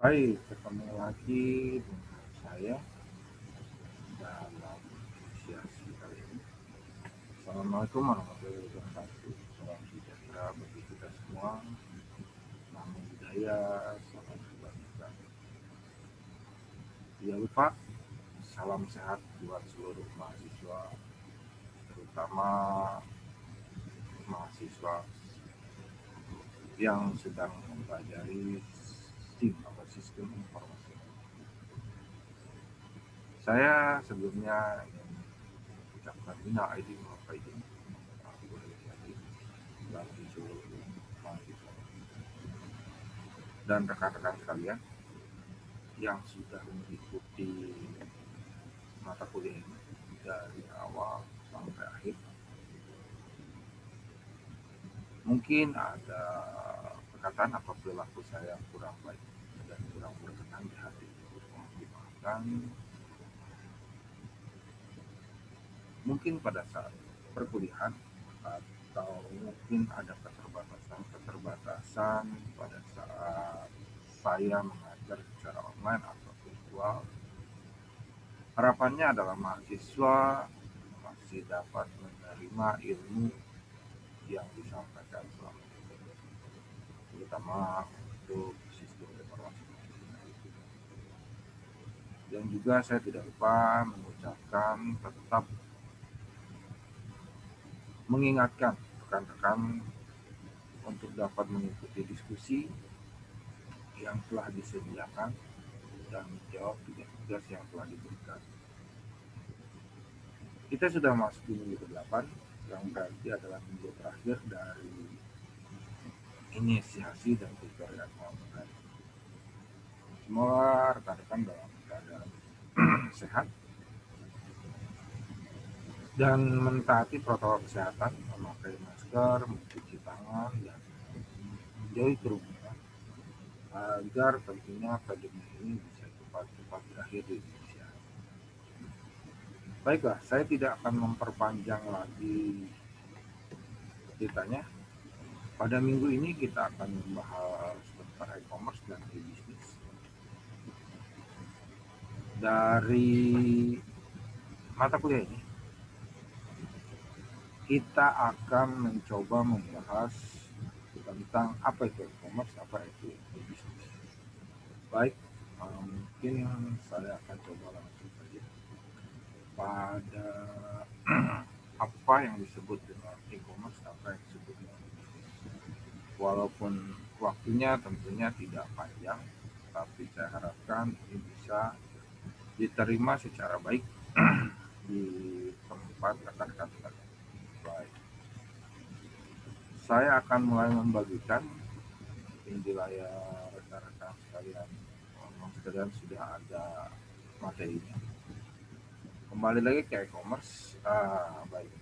Hai, ketemu lagi dengan saya dalam sesi kali ini. Assalamualaikum warahmatullahi wabarakatuh. Salam sejahtera bagi kita semua. Namo Buddhaya, salam kebajikan. Tidak lupa, salam sehat buat seluruh mahasiswa, terutama mahasiswa yang sedang mempelajari SIM atau Sistem Informasi. Saya sebelumnya ingin mengucapkan minal aidin wal faizin bagi seluruh mahasiswa dan rekan-rekan sekalian yang sudah mengikuti mata kuliah ini dari awal sampai akhir. Mungkin ada perkataan atau perilaku saya yang kurang baik dan kurang berkenan di hati. Mohon dimaafkan. Mungkin pada saat perkuliahan atau mungkin ada keterbatasan pada saat saya mengajar secara online atau virtual. Harapannya adalah mahasiswa masih dapat menerima ilmu yang disampaikan selama ini, terutama untuk sistem informasi. Dan juga saya tidak lupa mengucapkan tetap mengingatkan rekan-rekan untuk dapat mengikuti diskusi yang telah disediakan dan menjawab tugas-tugas yang telah diberikan. Kita sudah masuk di minggu ke-8 yang berarti adalah minggu terakhir dari inisiasi dan tutorial online. Semoga rekan-rekan dalam keadaan sehat dan mentaati protokol kesehatan, memakai masker, mencuci tangan, dan menjauhi kerumunan agar tentunya pandemi ini bisa cepat-cepat berakhir di Indonesia. Baiklah, saya tidak akan memperpanjang lagi ceritanya. Pada minggu ini kita akan membahas tentang e-commerce dan e-business. Dari mata kuliah ini, kita akan mencoba membahas tentang apa itu e-commerce, apa itu e-business. Baik, mungkin saya akan coba langsung saja pada apa yang disebut dengan e-commerce, apa yang disebut dengan e-business. Walaupun waktunya tentunya tidak panjang, tapi saya harapkan ini bisa diterima secara baik di tempat rekan-rekan sekalian. Baik, saya akan mulai membagikan di layar rekan-rekan sekalian. Sekalian sudah ada materinya. Kembali lagi ke e-commerce. Baik,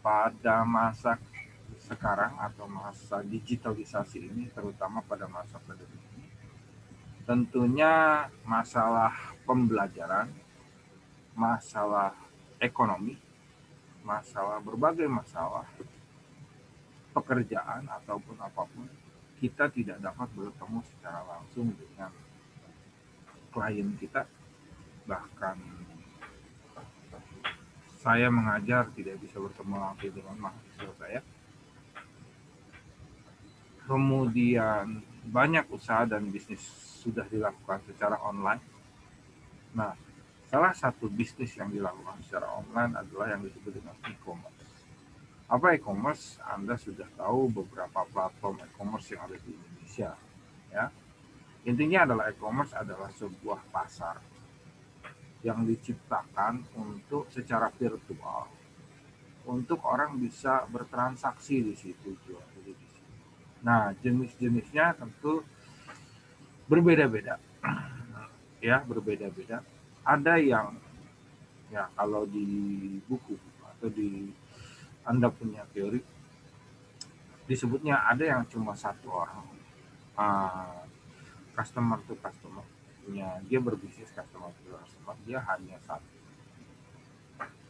pada masa sekarang atau masa digitalisasi ini, terutama pada masa pandemi ini, tentunya masalah pembelajaran, masalah ekonomi, masalah berbagai masalah pekerjaan ataupun apapun, kita tidak dapat bertemu secara langsung dengan klien kita. Bahkan saya mengajar tidak bisa bertemu langsung dengan mahasiswa saya. Kemudian banyak usaha dan bisnis sudah dilakukan secara online. Nah, salah satu bisnis yang dilakukan secara online adalah yang disebut dengan e-commerce. Apa e-commerce? Anda sudah tahu beberapa platform e-commerce yang ada di Indonesia, ya. Intinya adalah e-commerce adalah sebuah pasar yang diciptakan untuk secara virtual, untuk orang bisa bertransaksi di situ, jual beli di situ. Nah, jenis-jenisnya tentu berbeda-beda, ya, berbeda-beda. Ada yang, ya, kalau di buku atau di Anda punya teori, disebutnya ada yang cuma satu orang, customer to customer, dia berbisnis customer to customer, dia hanya satu.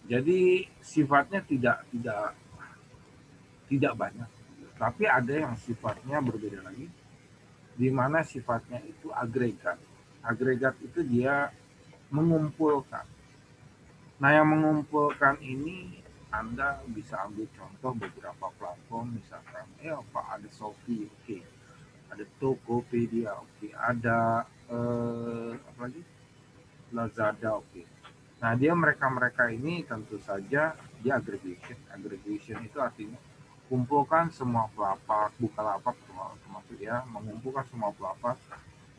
Jadi sifatnya tidak banyak, tapi ada yang sifatnya berbeda lagi, di mana sifatnya itu agregat. Agregat itu dia mengumpulkan. Nah, yang mengumpulkan ini Anda bisa ambil contoh beberapa platform, misalkan Pak, ada Shopee, oke. Ada Tokopedia, oke. Ada apa lagi? Lazada, oke. Nah, dia mereka ini tentu saja dia aggregation. Aggregation itu artinya kumpulkan semua pelapak, Bukalapak termasuk ya, mengumpulkan semua pelapak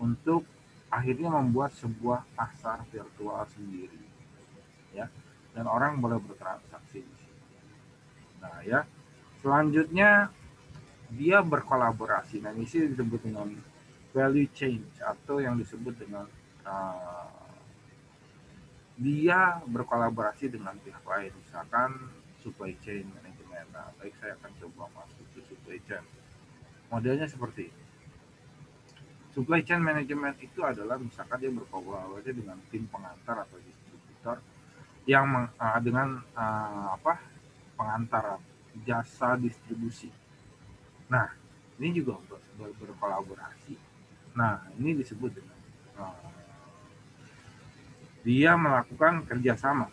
untuk akhirnya membuat sebuah pasar virtual sendiri, ya. Dan orang boleh bertransaksi di situ. Nah, ya. Selanjutnya dia berkolaborasi. Nah, ini sih disebut dengan value change atau yang disebut dengan dia berkolaborasi dengan pihak lain, misalkan supply chain management. Nah, baik, saya akan coba masuk ke supply chain. Modelnya seperti ini. Supply chain management itu adalah misalkan dia berkolaborasi dengan tim pengantar atau distributor yang dengan pengantar jasa distribusi. Nah, ini juga berkolaborasi. Nah, ini disebut dengan dia melakukan kerjasama,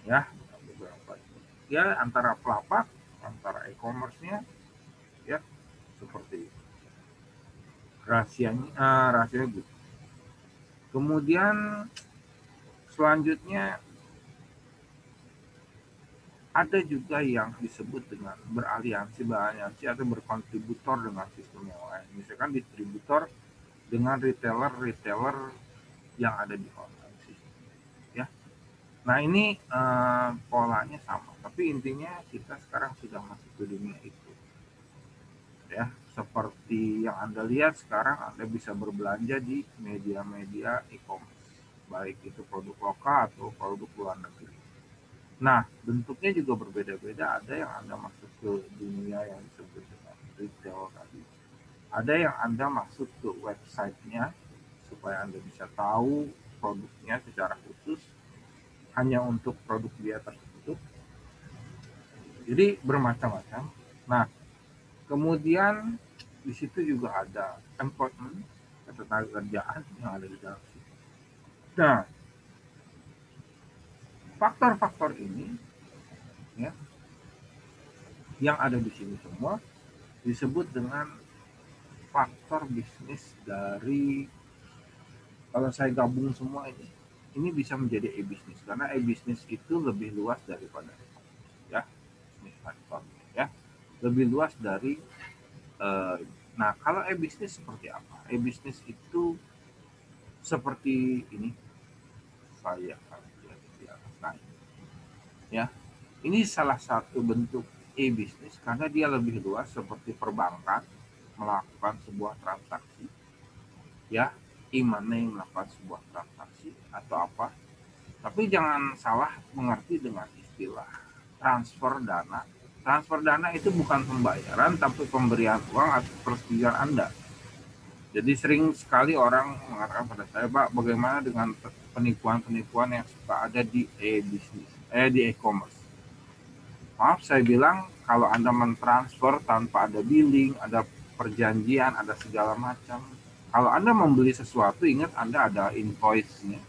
ya, beberapa ya, antara pelapak, antara e-commerce-nya, ya, seperti itu. Rahasianya gitu. Kemudian selanjutnya ada juga yang disebut dengan beraliansi atau berkontributor dengan sistem yang lain. Misalkan distributor dengan retailer yang ada di online system, ya. Nah, ini polanya sama, tapi intinya kita sekarang sudah masuk ke dunia itu, ya. Seperti yang Anda lihat sekarang, Anda bisa berbelanja di media-media e-commerce, baik itu produk lokal atau produk luar negeri. Nah, bentuknya juga berbeda-beda. Ada yang Anda masuk ke dunia yang disebut dengan retail tadi. Ada yang Anda masuk ke websitenya supaya Anda bisa tahu produknya secara khusus hanya untuk produk dia tersebut. Jadi bermacam-macam. Nah, kemudian di situ juga ada employment, ketenagakerjaan yang ada di dalam situ. Nah, faktor-faktor ini, ya, yang ada di sini semua disebut dengan faktor bisnis dari, kalau saya gabung semua ini bisa menjadi e-bisnis, karena e-bisnis itu lebih luas daripada ya, bisnis platform, ya, lebih luas dari nah, kalau e-bisnis seperti apa? E-bisnis itu seperti ini, saya di atas naik, ya. Ini salah satu bentuk e-bisnis karena dia lebih luas, seperti perbankan melakukan sebuah transaksi, ya, e-money melakukan sebuah transaksi atau apa. Tapi jangan salah mengerti dengan istilah transfer dana. Transfer dana itu bukan pembayaran, tapi pemberian uang atau persetujuan Anda. Jadi sering sekali orang mengatakan pada saya, Pak, bagaimana dengan penipuan-penipuan yang suka ada di e-bisnis, di e-commerce. Maaf, saya bilang kalau Anda mentransfer tanpa ada billing, ada perjanjian, ada segala macam. Kalau Anda membeli sesuatu, ingat Anda ada invoice-nya.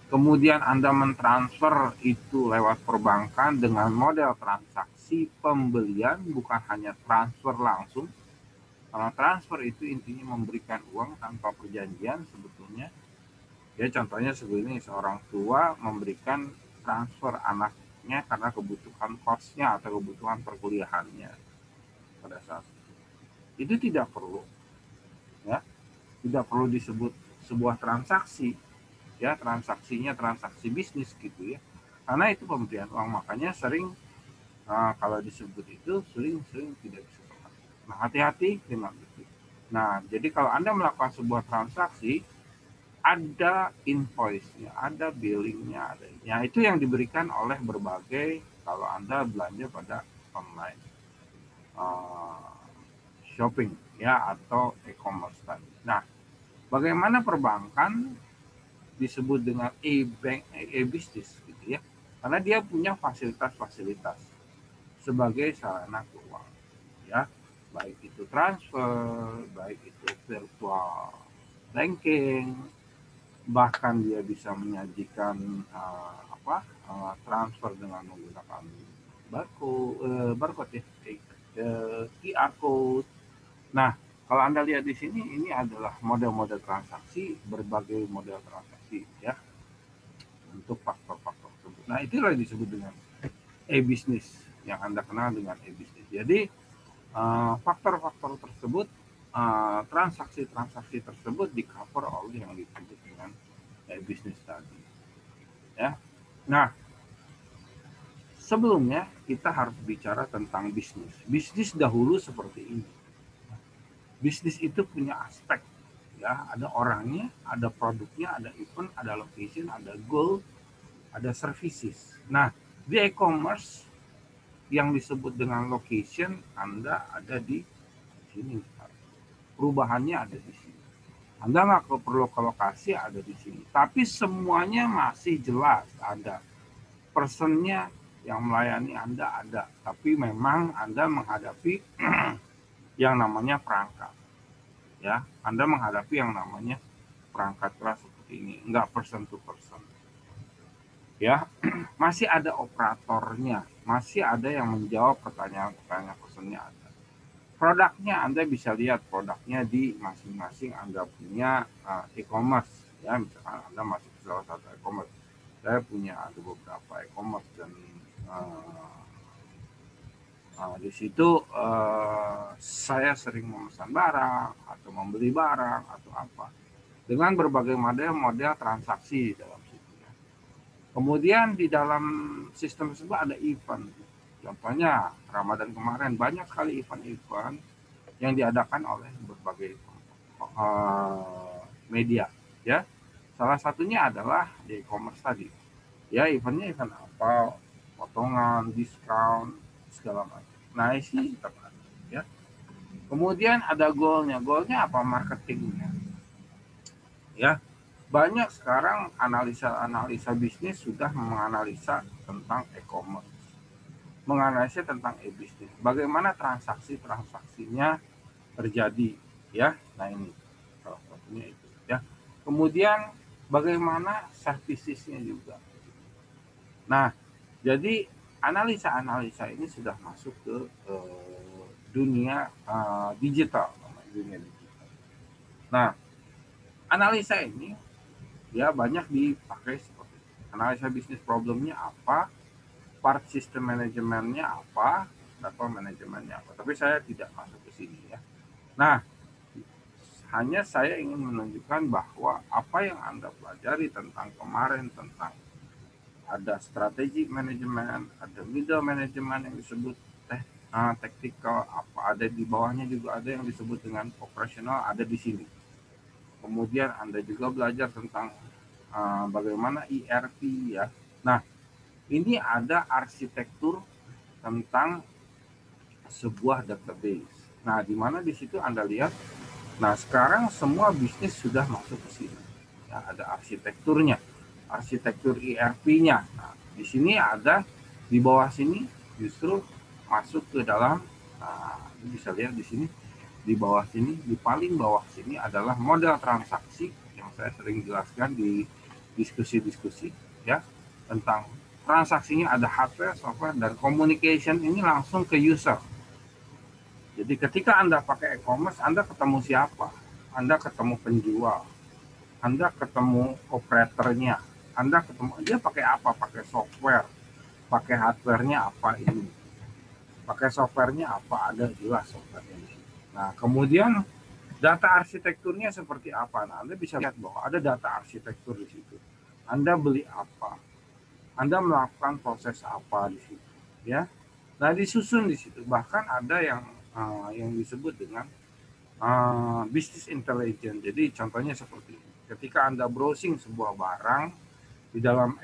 Kemudian Anda mentransfer itu lewat perbankan dengan model transaksi pembelian, bukan hanya transfer langsung. Kalau transfer itu intinya memberikan uang tanpa perjanjian sebetulnya. Ya, contohnya sebelumnya seorang tua memberikan transfer anaknya karena kebutuhan kosnya atau kebutuhan perkuliahannya pada saat itu tidak perlu, ya, tidak perlu disebut sebuah transaksi, ya, transaksinya transaksi bisnis gitu, ya, karena itu pemberian uang. Makanya sering kalau disebut itu sering tidak bisa tepat. Nah, hati-hati dengan itu. Nah, jadi kalau Anda melakukan sebuah transaksi, ada invoice-nya, ada billing-nya, ada. Ya, itu yang diberikan oleh berbagai, kalau Anda belanja pada online shopping, ya, atau e-commerce tadi. Nah, bagaimana perbankan disebut dengan e-bank, e-business gitu, ya, karena dia punya fasilitas-fasilitas sebagai sarana keuangan, ya, baik itu transfer, baik itu virtual banking, bahkan dia bisa menyajikan transfer dengan menggunakan barcode ya, QR code. Nah, kalau Anda lihat di sini, ini adalah model-model transaksi, berbagai model transaksi ya, untuk faktor-faktor tersebut. Nah, itulah yang disebut dengan e-business, yang Anda kenal dengan e-business. Jadi, faktor-faktor tersebut, transaksi-transaksi tersebut di-cover oleh yang disebut dengan e-business tadi. Ya. Nah, sebelumnya kita harus bicara tentang bisnis. Bisnis dahulu seperti ini. Bisnis itu punya aspek, ya, ada orangnya, ada produknya, ada event, ada location, ada goal, ada services. Nah, di e-commerce yang disebut dengan location Anda ada di sini. Perubahannya ada di sini. Anda nggak perlu ke lokasi, ada di sini. Tapi semuanya masih jelas ada. Personnya yang melayani Anda ada. Tapi memang Anda menghadapi yang namanya perangkat. Ya, Anda menghadapi yang namanya perangkat keras seperti ini, enggak person to person. Ya, masih ada operatornya, masih ada yang menjawab pertanyaan-pertanyaan personnya ada. Produknya Anda bisa lihat produknya di masing-masing Anda punya e-commerce. Ya, misalkan Anda masuk ke salah satu e-commerce. Saya punya ada beberapa e-commerce dan di situ saya sering memesan barang atau membeli barang atau apa dengan berbagai model transaksi dalam situ. Ya. Kemudian di dalam sistem tersebut ada event. Contohnya Ramadan kemarin banyak sekali event-event yang diadakan oleh berbagai media. Ya, salah satunya adalah di e-commerce tadi. Ya, eventnya event apa? Potongan, diskon, segala macam. Nah, isi tetap ada. Ya. Kemudian ada goalnya. Goalnya apa? Marketingnya. Ya, banyak sekarang analisa bisnis sudah menganalisa tentang e-commerce, menganalisa tentang e-bisnis. Bagaimana transaksinya terjadi, ya. Nah, ini salah satunya itu, ya. Kemudian bagaimana servicesnya juga. Nah, jadi analisa ini sudah masuk ke dunia digital. Nah, analisa ini ya banyak dipakai seperti analisa bisnis problemnya apa, part system manajemennya apa, data manajemennya apa. Tapi saya tidak masuk ke sini ya. Nah, hanya saya ingin menunjukkan bahwa apa yang Anda pelajari tentang kemarin tentang ada strategi manajemen, ada middle manajemen yang disebut tactical, apa ada di bawahnya juga ada yang disebut dengan operasional, ada di sini. Kemudian Anda juga belajar tentang bagaimana ERP ya. Nah, ini ada arsitektur tentang sebuah database. Nah, di mana di situ Anda lihat, nah sekarang semua bisnis sudah masuk ke sini. Ya, ada arsitekturnya, arsitektur ERP-nya. Nah, di sini ada di bawah sini justru masuk ke dalam, bisa lihat di sini di bawah sini, di paling bawah sini adalah model transaksi yang saya sering jelaskan di diskusi-diskusi ya tentang transaksinya ada hardware, software, dan communication ini langsung ke user. Jadi ketika Anda pakai e-commerce, Anda ketemu siapa? Anda ketemu penjual, Anda ketemu operatornya, Anda ketemu dia pakai apa? Pakai software, pakai hardware-nya apa ini? Pakai software-nya apa? Ada jelas software-nya. Nah, kemudian data arsitekturnya seperti apa? Nah, Anda bisa lihat bahwa ada data arsitektur di situ. Anda beli apa? Anda melakukan proses apa di situ, ya? Nah, disusun di situ. Bahkan ada yang disebut dengan business intelligence. Jadi contohnya seperti ini. Ketika Anda browsing sebuah barang di dalam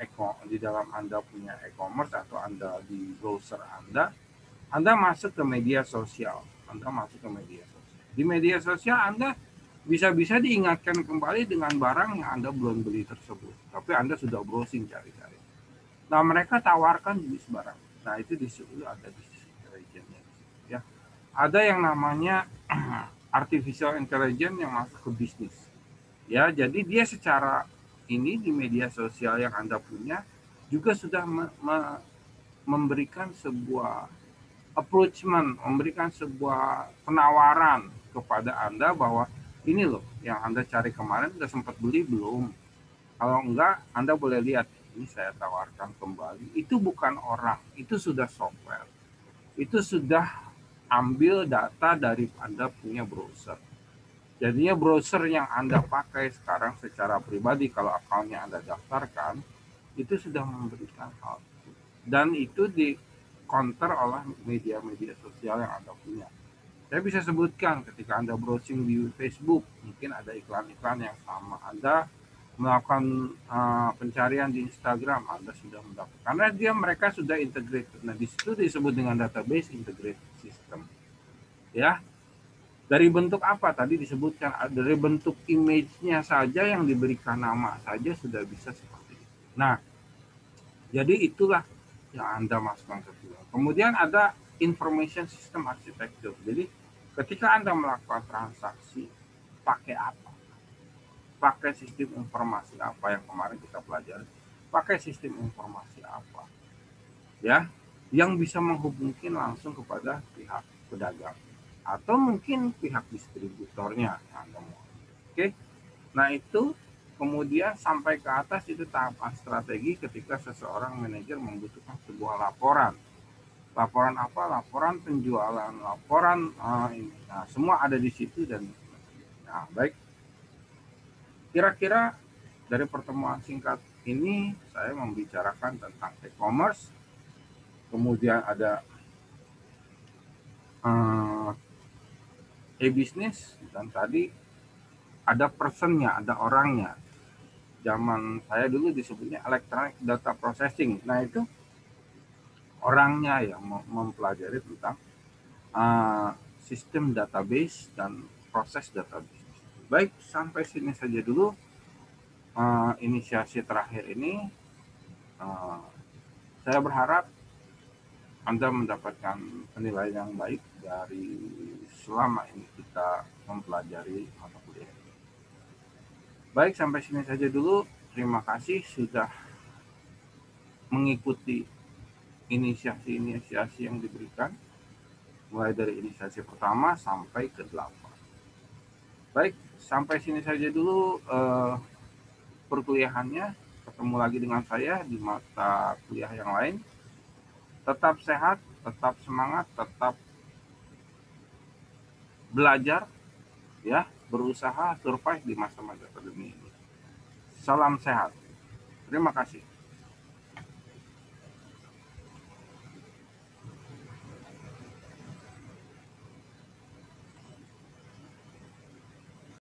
Anda punya e-commerce atau Anda di browser Anda masuk ke media sosial. Di media sosial Anda bisa diingatkan kembali dengan barang yang Anda belum beli tersebut. Tapi Anda sudah browsing cari-cari. Nah, mereka tawarkan jenis barang. Nah, itu di situ ada business intelligence-nya. Ya. Ada yang namanya artificial intelligence yang masuk ke bisnis. Ya, jadi dia secara ini di media sosial yang Anda punya juga sudah memberikan sebuah approachment, memberikan sebuah penawaran kepada Anda bahwa ini loh yang Anda cari kemarin, udah sempat beli belum? Kalau enggak, Anda boleh lihat, ini saya tawarkan kembali. Itu bukan orang, itu sudah software. Itu sudah ambil data dari Anda punya browser. Jadinya browser yang Anda pakai sekarang secara pribadi, kalau akunnya Anda daftarkan, itu sudah memberikan hal itu. Dan itu di counter oleh media-media sosial yang Anda punya. Saya bisa sebutkan ketika Anda browsing di Facebook, mungkin ada iklan-iklan yang sama. Anda melakukan pencarian di Instagram, Anda sudah mendapatkan. Karena mereka sudah integrated. Nah, di situ disebut dengan database integrated system. Ya, dari bentuk apa tadi disebutkan, dari bentuk image-nya saja yang diberikan nama saja sudah bisa seperti itu. Nah, jadi itulah yang Anda masukkan ke situ. Kemudian ada information system architecture. Jadi ketika Anda melakukan transaksi, pakai apa? Pakai sistem informasi apa yang kemarin kita pelajari? Pakai sistem informasi apa? Ya, yang bisa menghubungkan langsung kepada pihak pedagang atau mungkin pihak distributornya. Oke, nah itu kemudian sampai ke atas itu tahapan strategi ketika seseorang manajer membutuhkan sebuah laporan. Laporan apa? Laporan penjualan, laporan ini. Nah, semua ada di situ dan nah, baik. Kira-kira dari pertemuan singkat ini saya membicarakan tentang e-commerce, kemudian ada e-business, dan tadi ada personnya, ada orangnya. Zaman saya dulu disebutnya electronic data processing. Nah, itu orangnya yang mempelajari tentang sistem database dan proses database. Baik, sampai sini saja dulu inisiasi terakhir ini. Saya berharap Anda mendapatkan penilaian yang baik dari selama ini kita mempelajari mata kuliah. Baik, sampai sini saja dulu. Terima kasih sudah mengikuti inisiasi-inisiasi yang diberikan, mulai dari inisiasi pertama sampai ke 8. Baik, sampai sini saja dulu perkuliahannya. Ketemu lagi dengan saya di mata kuliah yang lain. Tetap sehat, tetap semangat, tetap belajar, ya, berusaha survive di masa-masa pandemi ini. Salam sehat. Terima kasih.